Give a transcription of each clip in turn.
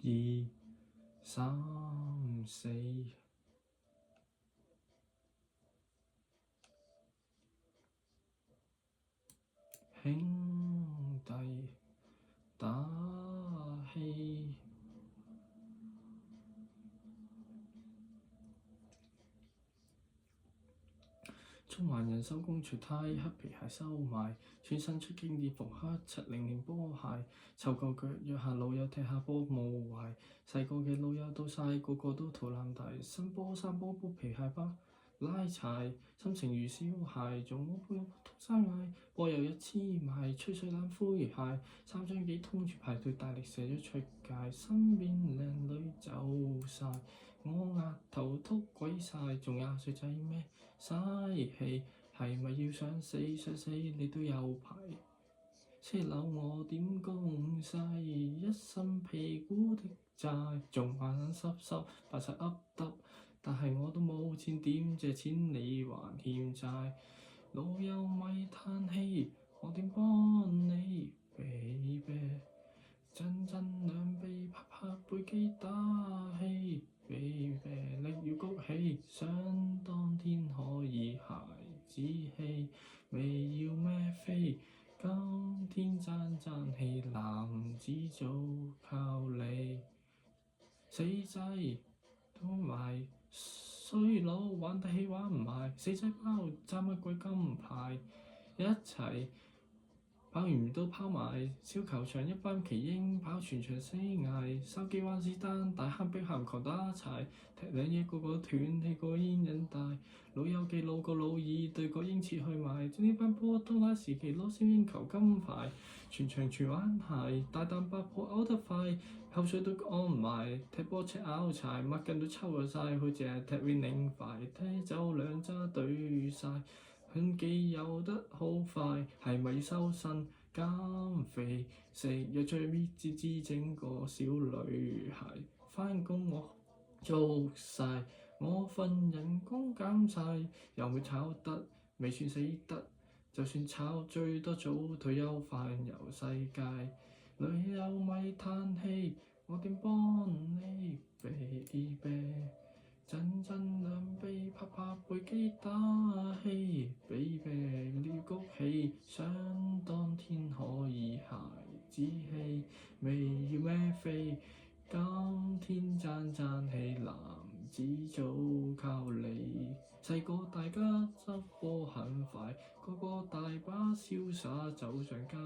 2、3、4。兄弟打氣，中環人收工除呔，黑皮鞋收埋，轉身出經典復刻70年波鞋，湊個腳約下老友踢下波無壞，細個嘅老友到晒，個個都肚腩大，新波衫波波皮鞋包拉柴，心情如小孩，做我背我通山嗌，波又一黐埋，吹水冷灰鞋，3張幾通住排隊大力射咗出界，身邊靚女走晒，我額頭禿鬼晒，仲廿歲仔咩？嘥氣，係咪要想死？想死你都有排，車樓我點供曬，一身屁股的債，仲還濕濕白晒噏耷，但係我都冇錢點借錢你還欠債，老友咪嘆氣，我點幫你 baby， 陣陣兩臂拍拍背肌打氣 baby， 力要谷起，想當天可以孩子氣，未要咩飛，今天爭氣，男子早靠你，死仔都埋，衰佬玩得起玩唔埋，死仔包爭乜鬼金牌，一齊跑完都跑埋，小球場一班奇英跑全場死捱，筲箕灣是丹大坑碧咸狂打柴，踢兩嘢個個斷氣個煙癮大，老友記老個老二對個英切去埋，呢班波東拉時期攞小英求金牌，全場全玩鞋，大啖八婆嘔得快，口水都乾埋，踢波赤拗柴，抹筋都抽咗晒，佢淨係踢 winning 快，踢走兩揸對晒。向記游得好快，係咪要收身減肥？食藥再搣支支整個小女孩，返工我做晒，我份人工減晒，又冇炒得，未算死得，就算炒最多早退休環遊世界，女友咪嘆氣，我點幫你 baby？陣陣兩臂拍拍背肌打氣 baby， 你要谷起，想當天可以孩子氣，未要咩飛，今天爭氣，男子早靠你，細個大家執波很快，個個大把瀟灑走上街，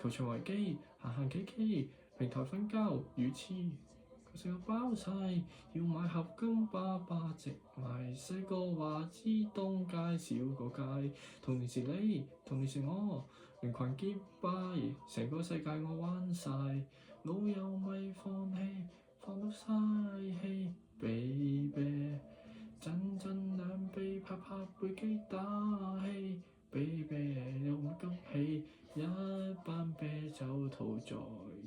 球場維基行行企企，平台瞓覺魚翅食個飽晒，要買合金爸爸直埋，細個話知東街少個街，童年時你，童年時我，連群結拜，成個世界我玩晒，老友咪放棄，放到嘥氣 baby， 陣陣兩臂拍拍背肌打氣 baby， 又唔谷起，一班啤酒肚在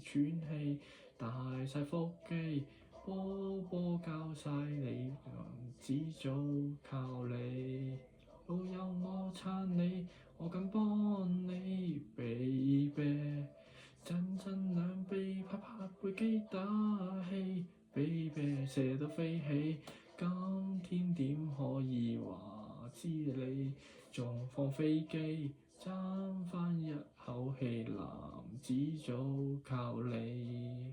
喘氣，大晒腹肌，波波交晒你，男子早靠你，老友我撐你，我敢幫你 baby， 陣陣兩臂拍拍背肌打氣 baby， 射到飛起，今天點可以話知你，仲放飛機，爭返一口氣，男子早靠你。